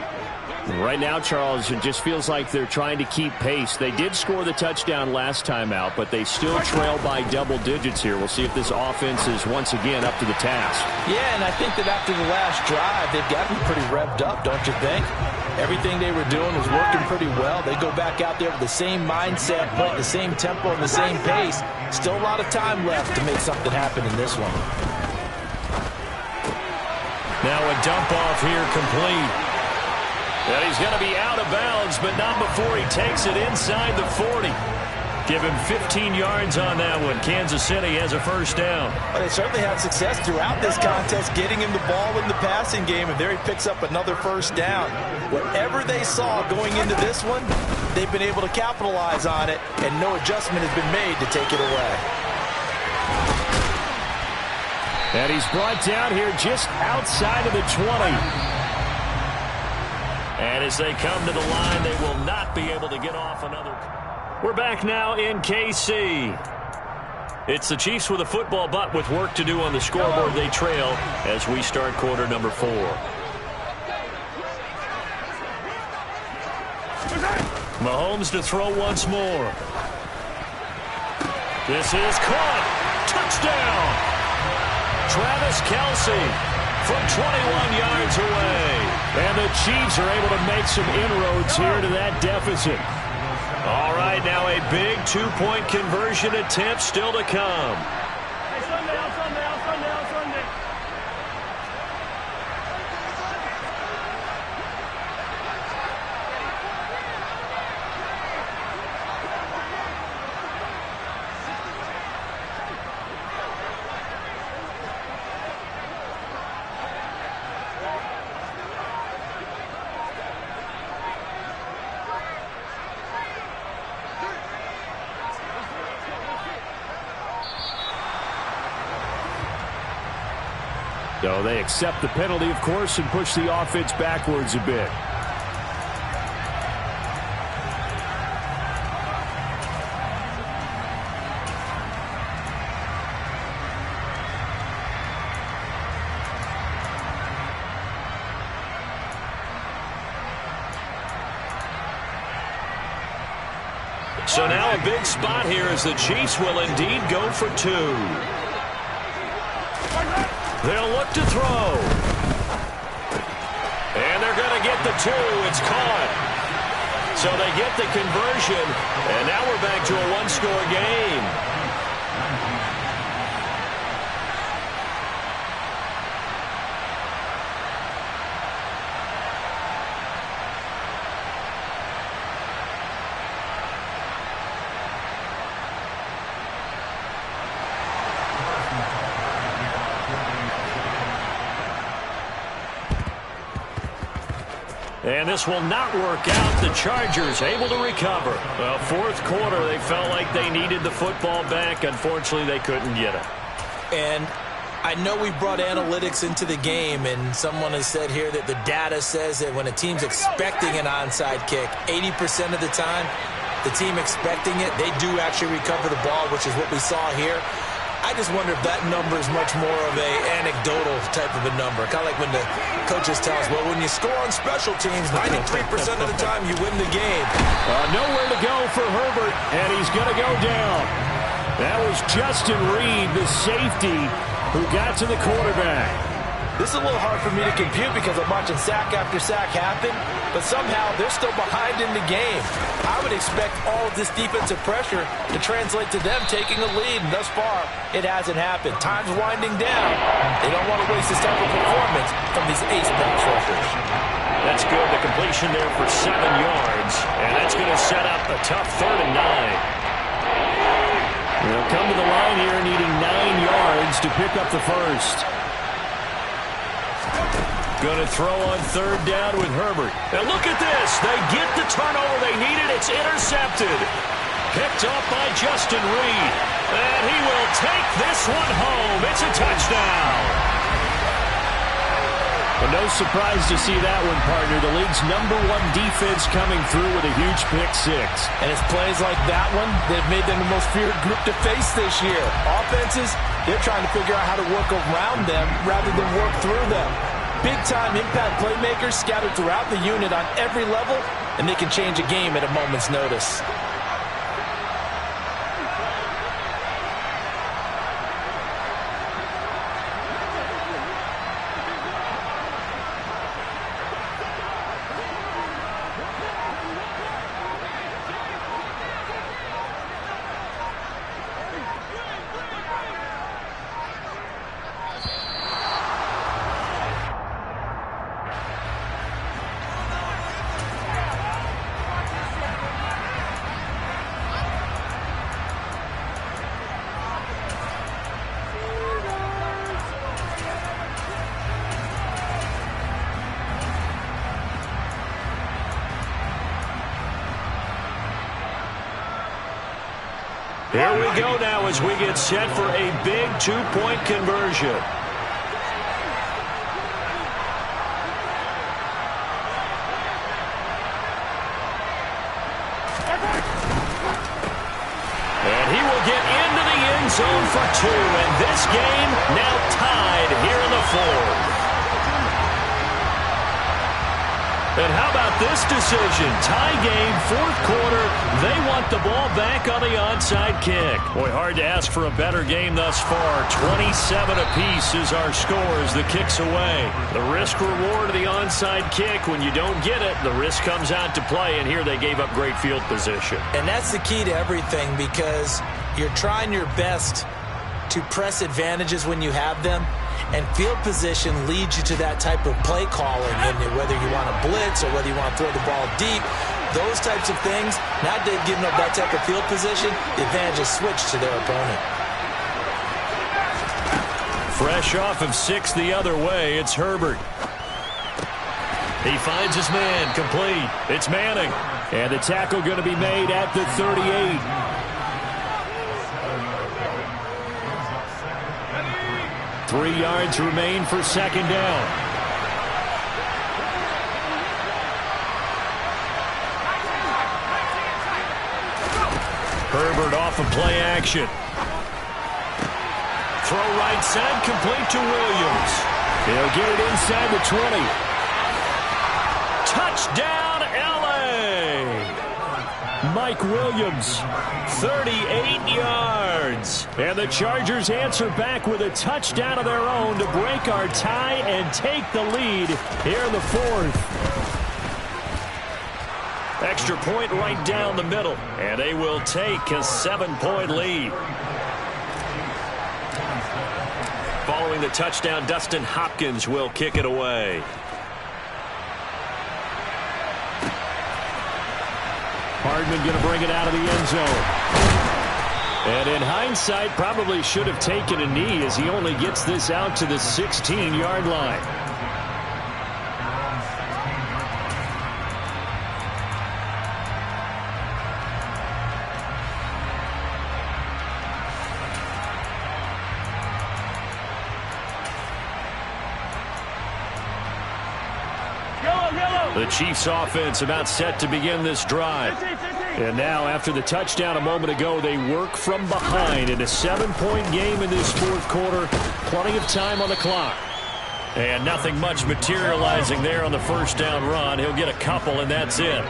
Speaker 4: Right now, Charles, it just feels like they're trying to keep pace. They did score the touchdown last time out, but they still trail by double digits here. We'll see if this offense is once again up to the task.
Speaker 2: Yeah, and I think that after the last drive, they've gotten pretty revved up, don't you think? Everything they were doing was working pretty well. They go back out there with the same mindset, playing the same tempo and the same pace. Still a lot of time left to make something happen in this one.
Speaker 1: Now a dump off here complete. And he's going to be out of bounds, but not before he takes it inside the 40. Give him 15 yards on that one. Kansas City has a first down.
Speaker 2: Well, they certainly had success throughout this contest getting him the ball in the passing game, and there he picks up another first down. Whatever they saw going into this one, they've been able to capitalize on it, and no adjustment has been made to take it away.
Speaker 4: And he's brought down here just outside of the 20.
Speaker 1: And as they come to the line, they will not be able to get off another. We're back now in KC. It's the Chiefs with a football, but with work to do on the scoreboard, they trail as we start quarter number 4. Mahomes to throw once more. This is caught. Touchdown. Travis Kelce from 21 yards away.
Speaker 4: And the Chiefs are able to make some inroads here to that deficit.
Speaker 1: All right, now a big 2-point conversion attempt still to come.
Speaker 4: So they accept the penalty, of course, and push the offense backwards a bit.
Speaker 1: So now a big spot here as the Chiefs will indeed go for 2. They'll look to throw. And they're going to get the 2. It's caught. So they get the conversion. And now we're back to a one-score game. And this will not work out. The Chargers able to recover. Well, fourth quarter, they felt like they needed the football back. Unfortunately, they couldn't get it.
Speaker 5: And I know we brought analytics into the game, and someone has said here that the data says that when a team's expecting an onside kick, 80% of the time, the team expecting it, they do actually recover the ball, which is what we saw here. I just wonder if that number is much more of a anecdotal type of a number. Kind of like when the coaches tell us, well, when you score on special teams, 93% of the time you win the game.
Speaker 4: Nowhere to go for Herbert, and he's going to go down. That was Justin Reed, the safety, who got to the quarterback.
Speaker 2: This is a little hard for me to compute because I'm watching sack after sack happen, but somehow they're still behind in the game. I would expect all of this defensive pressure to translate to them taking a lead, and thus far, it hasn't happened. Time's winding down. They don't want to waste this type of performance from these ace pass rushers.
Speaker 1: That's good. The completion there for 7 yards, and that's going to set up a tough 3rd and 9.
Speaker 4: They'll come to the line here needing 9 yards to pick up the first.
Speaker 1: Going to throw on 3rd down with Herbert. And look at this. They get the turnover they needed. It's intercepted. Picked up by Justin Reed. And he will take this one home. It's a touchdown.
Speaker 4: Well, no surprise to see that one, partner. The league's #1 defense coming through with a huge pick-6.
Speaker 2: And it's plays like that one that have made them the most feared group to face this year. Offenses, they're trying to figure out how to work around them rather than work through them. Big-time impact playmakers scattered throughout the unit on every level, and they can change a game at a moment's notice.
Speaker 1: we go now as we get set for a big two-point conversion. And he will get into the end zone for 2. And this game now tied here in the 4th. And how about this decision? Tie game, 4th quarter. They want the ball back on the onside kick. Boy, hard to ask for a better game thus far. 27 apiece is our score as the kick's away. The risk-reward of the onside kick, when you don't get it, the risk comes out to play, and here they gave up great field position.
Speaker 5: And that's the key to everything, because you're trying your best to press advantages when you have them. And field position leads you to that type of play calling, and whether you want to blitz or whether you want to throw the ball deep, those types of things, not giving up that type of field position, the advantage is switched to their opponent.
Speaker 1: Fresh off of 6 the other way, it's Herbert. He finds his man, complete. It's Manning.
Speaker 4: And the tackle going to be made at the 38. 3 yards remain for 2nd down.
Speaker 1: Herbert off of play action. Throw right side, complete to Williams.
Speaker 4: He'll get it inside the 20.
Speaker 1: Touchdown, L.A.
Speaker 4: Mike Williams,
Speaker 1: 38 yards.
Speaker 4: And the Chargers answer back with a touchdown of their own to break our tie and take the lead here in the 4th.
Speaker 1: Extra point right down the middle, and they will take a 7-point lead. Following the touchdown, Dustin Hopkins will kick it away.
Speaker 4: Hardman going to bring it out of the end zone. And in hindsight, probably should have taken a knee as he only gets this out to the 16-yard line.
Speaker 1: The Chiefs offense about set to begin this drive.
Speaker 4: And now after the touchdown a moment ago, they work from behind in a 7-point game in this 4th quarter. Plenty of time on the clock.
Speaker 1: And nothing much materializing there on the first down run. He'll get a couple, and that's it.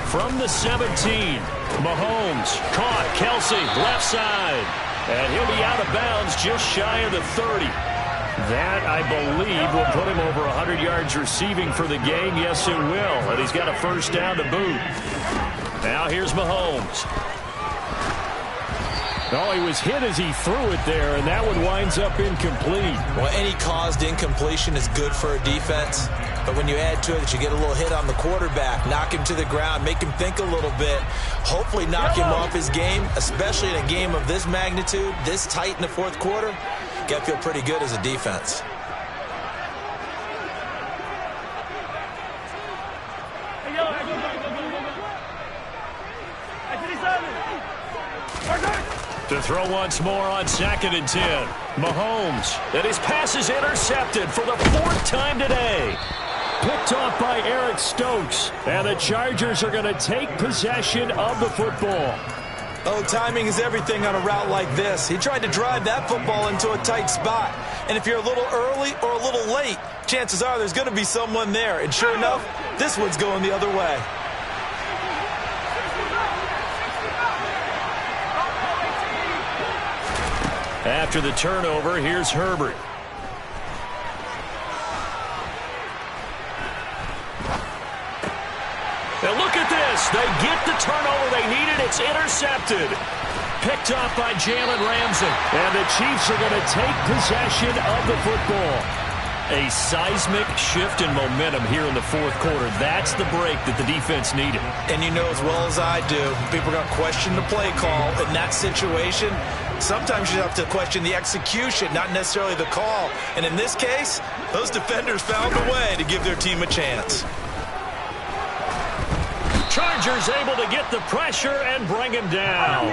Speaker 1: From the 17, Mahomes caught. Kelsey, left side. And he'll be out of bounds just shy of the 30. That, I believe, will put him over 100 yards receiving for the game. Yes, it will. And he's got a first down to boot. Now here's Mahomes.
Speaker 4: Oh, he was hit as he threw it there, and that one winds up incomplete.
Speaker 5: Well, any caused incompletion is good for a defense. But when you add to it that you get a little hit on the quarterback, knock him to the ground, make him think a little bit, hopefully knock him off his game, especially in a game of this magnitude, this tight in the 4th quarter, you got to feel pretty good as a defense.
Speaker 1: To throw once more on 2nd and 10. Mahomes. And his pass is intercepted for the 4th time today.
Speaker 4: Picked off by Eric Stokes. And the Chargers are going to take possession of the football.
Speaker 2: Oh, timing is everything on a route like this. He tried to drive that football into a tight spot. And if you're a little early or a little late, chances are there's going to be someone there. And sure enough, this one's going the other way.
Speaker 1: After the turnover, here's Herbert. Now look at this. They get the turnover they needed. It's intercepted. Picked off by Jalen Ramsey.
Speaker 4: And the Chiefs are going to take possession of the football.
Speaker 1: A seismic shift in momentum here in the 4th quarter. That's the break that the defense needed.
Speaker 5: And you know as well as I do, people are going to question the play call in that situation. Sometimes you have to question the execution, not necessarily the call. And in this case, those defenders found a way to give their team a chance.
Speaker 1: Chargers able to get the pressure and bring him down.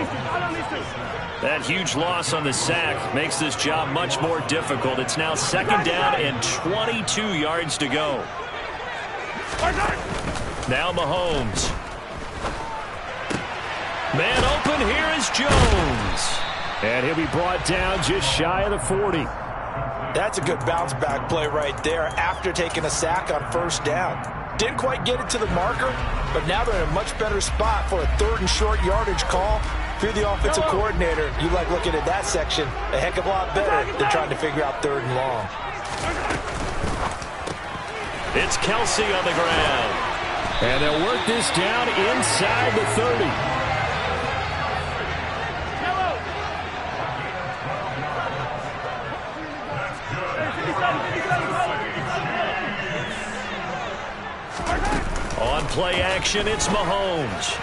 Speaker 1: That huge loss on the sack makes this job much more difficult. It's now 2nd down and 22 yards to go. Now Mahomes. Man open, here is Jones.
Speaker 4: And he'll be brought down just shy of the 40.
Speaker 2: That's a good bounce-back play right there after taking a sack on 1st down. Didn't quite get it to the marker, but now they're in a much better spot for a 3rd and short yardage call. If you're the offensive coordinator, you like looking at that section a heck of a lot better than trying to figure out 3rd and long.
Speaker 1: It's Kelsey on the ground.
Speaker 4: And they'll work this down inside the 30.
Speaker 1: On play action, it's Mahomes.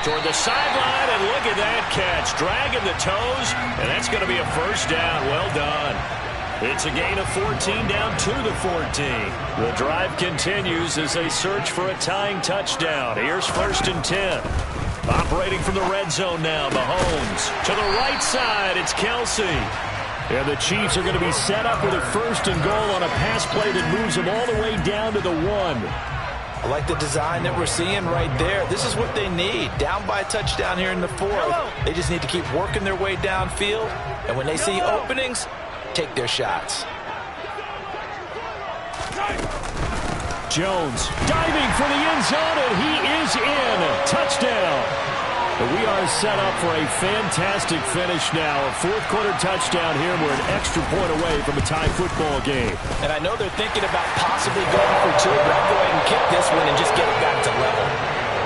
Speaker 1: Toward the sideline, and look at that catch. Dragging the toes, and that's going to be a 1st down. Well done. It's a gain of 14 down to the 14. The drive continues as they search for a tying touchdown. Here's 1st and 10. Operating from the red zone now, Mahomes. To the right side, it's Kelsey.
Speaker 4: And the Chiefs are going to be set up with a 1st and goal on a pass play that moves them all the way down to the 1.
Speaker 2: I like the design that we're seeing right there. This is what they need. Down by a touchdown here in the 4th. They just need to keep working their way downfield. And when they see openings, take their shots.
Speaker 4: Jones diving for the end zone, and he is in. Touchdown. We are set up for a fantastic finish now. A 4th quarter touchdown here. We're an extra point away from a tie football game.
Speaker 2: And I know they're thinking about possibly going for 2, but I'll go ahead and kick this one and just get it back to level.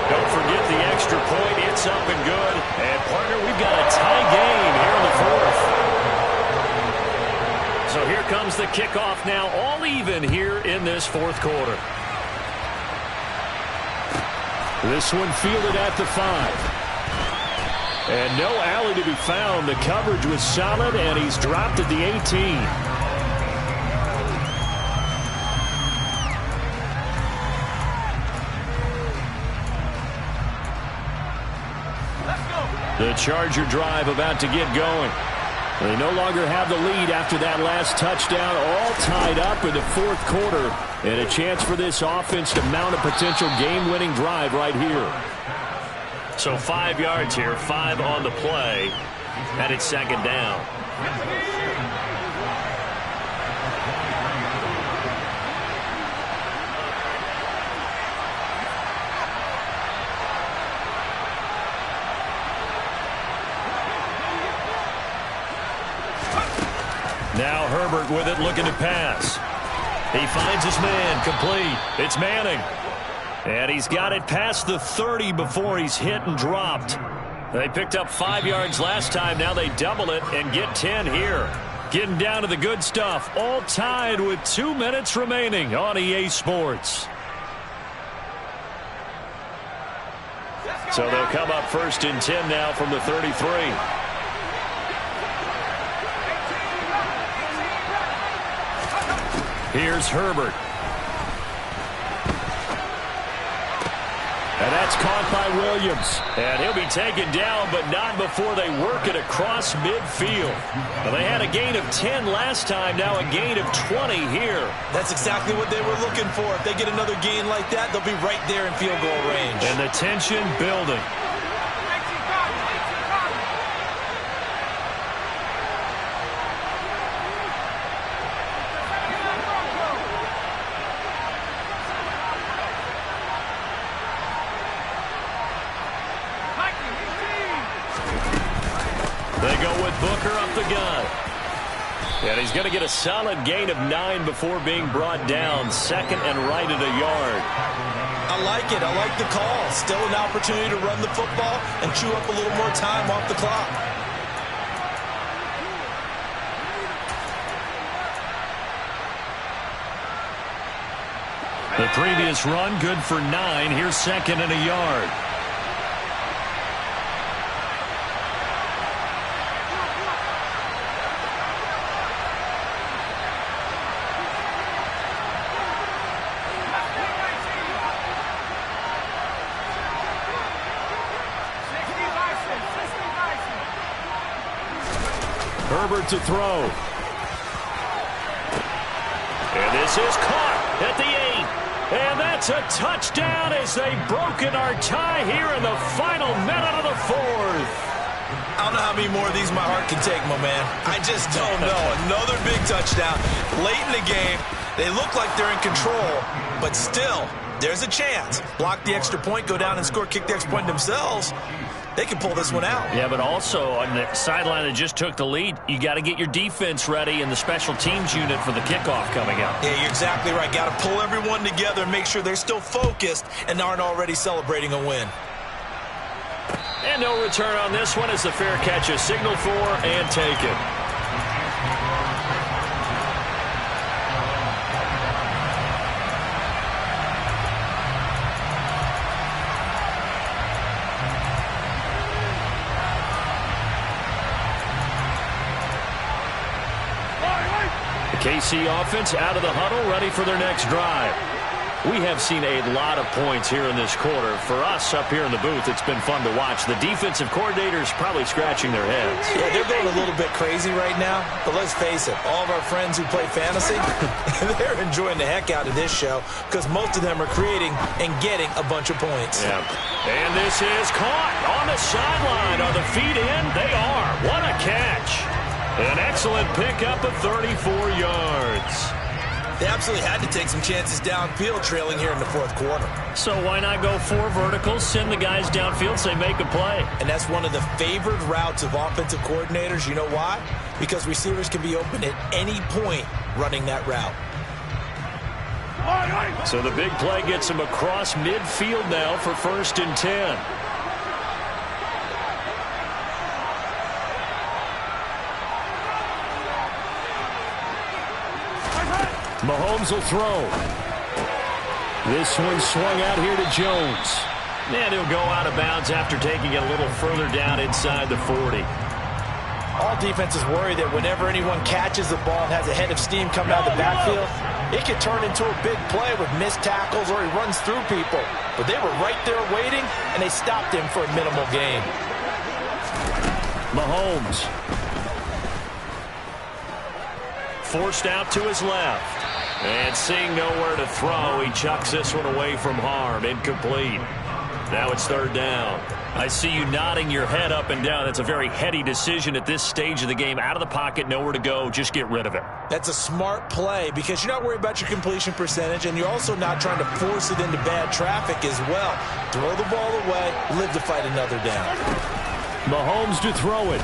Speaker 1: Don't forget the extra point. It's up and good. And, partner, we've got a tie game here in the 4th. So here comes the kickoff now, all even here in this 4th quarter.
Speaker 4: This one fielded at the 5. And no alley to be found. The coverage was solid, and he's dropped at the 18. The Charger drive about to get going. They no longer have the lead after that last touchdown, all tied up in the 4th quarter. And a chance for this offense to mount a potential game-winning drive right here.
Speaker 1: So 5 yards here, 5 on the play, and it's 2nd down. Now Herbert with it, looking to pass. He finds his man, complete. It's Manning. And he's got it past the 30 before he's hit and dropped. They picked up 5 yards last time. Now they double it and get 10 here. Getting down to the good stuff. All tied with 2 minutes remaining on EA Sports. So they'll come up 1st and 10 now from the 33. Here's Herbert. And that's caught by Williams. And he'll be taken down, but not before they work it across midfield. Well, they had a gain of 10 last time, now a gain of 20 here.
Speaker 5: That's exactly what they were looking for. If they get another gain like that, they'll be right there in field goal range.
Speaker 1: And the tension building. They go with Booker up the gun. And he's going to get a solid gain of 9 before being brought down. 2nd and right at a yard.
Speaker 5: I like it. I like the call. Still an opportunity to run the football and chew up a little more time off the clock.
Speaker 1: The previous run good for 9. Here's 2nd and a yard.
Speaker 4: Herbert to throw.
Speaker 1: And this is caught at the 8. And that's a touchdown as they've broken our tie here in the final minute of the 4th.
Speaker 5: I don't know how many more of these my heart can take, my man. I just don't know. Another big touchdown. Late in the game, they look like they're in control, but still, there's a chance. Block the extra point, go down and score, kick the extra point themselves. They can pull this one out.
Speaker 1: Yeah, but also on the sideline that just took the lead, you got to get your defense ready and the special teams unit for the kickoff coming up.
Speaker 5: Yeah, you're exactly right. Got to pull everyone together and make sure they're still focused and aren't already celebrating a win.
Speaker 1: And no return on this one as the fair catch is signaled for and taken. KC offense out of the huddle, ready for their next drive. We have seen a lot of points here in this quarter. For us up here in the booth, it's been fun to watch. The defensive coordinators probably scratching their heads.
Speaker 5: Yeah, they're going a little bit crazy right now. But let's face it, all of our friends who play fantasy, they're enjoying the heck out of this show because most of them are creating and getting a bunch of points.
Speaker 1: Yeah. And this is caught on the sideline. Are the feet in? They are. What a catch. An excellent pickup of 34 yards.
Speaker 5: They absolutely had to take some chances downfield trailing here in the 4th quarter.
Speaker 1: So why not go 4 verticals, send the guys downfield, say make a play?
Speaker 5: And that's one of the favored routes of offensive coordinators. You know why? Because receivers can be open at any point running that route.
Speaker 1: So the big play gets him across midfield now for 1st and 10.
Speaker 4: Mahomes will throw. This one swung out here to Jones.
Speaker 1: And he'll go out of bounds after taking it a little further down inside the 40.
Speaker 2: All defenses worry that whenever anyone catches the ball and has a head of steam coming out of the backfield, it can turn into a big play with missed tackles or he runs through people. But they were right there waiting, and they stopped him for a minimal gain.
Speaker 4: Mahomes.
Speaker 1: Forced out to his left. And seeing nowhere to throw, he chucks this one away from harm. Incomplete. Now it's 3rd down. I see you nodding your head up and down. That's a very heady decision at this stage of the game. Out of the pocket, nowhere to go. Just get rid of it.
Speaker 5: That's a smart play because you're not worried about your completion percentage, and you're also not trying to force it into bad traffic as well. Throw the ball away, live to fight another down.
Speaker 4: Mahomes to throw it.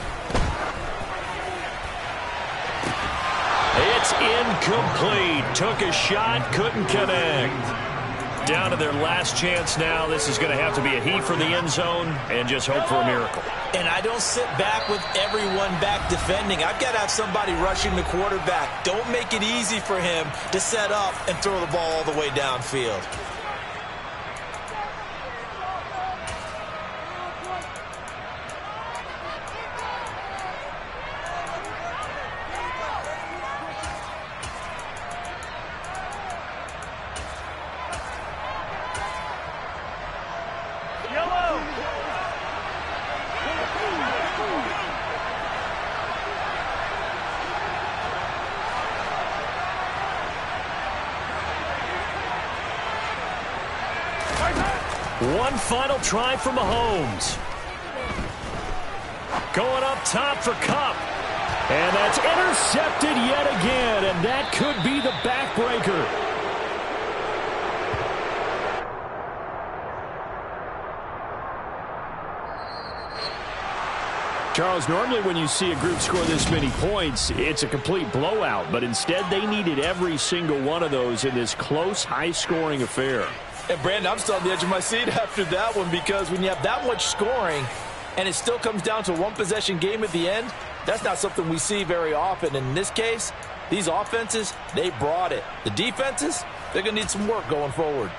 Speaker 1: It's incomplete. Took a shot, couldn't connect. Down to their last chance now. This is going to have to be a heave for the end zone and just hope for a miracle.
Speaker 5: And I don't sit back with everyone back defending. I've got to have somebody rushing the quarterback. Don't make it easy for him to set up and throw the ball all the way downfield.
Speaker 1: One final try for Mahomes. Going up top for Kupp.
Speaker 4: And that's intercepted yet again, and that could be the backbreaker. Charles, normally when you see a group score this many points, it's a complete blowout. But instead, they needed every single one of those in this close, high-scoring affair.
Speaker 2: And, Brandon, I'm still on the edge of my seat after that one because when you have that much scoring and it still comes down to a one-possession game at the end, that's not something we see very often. And in this case, these offenses, they brought it. The defenses, they're going to need some work going forward.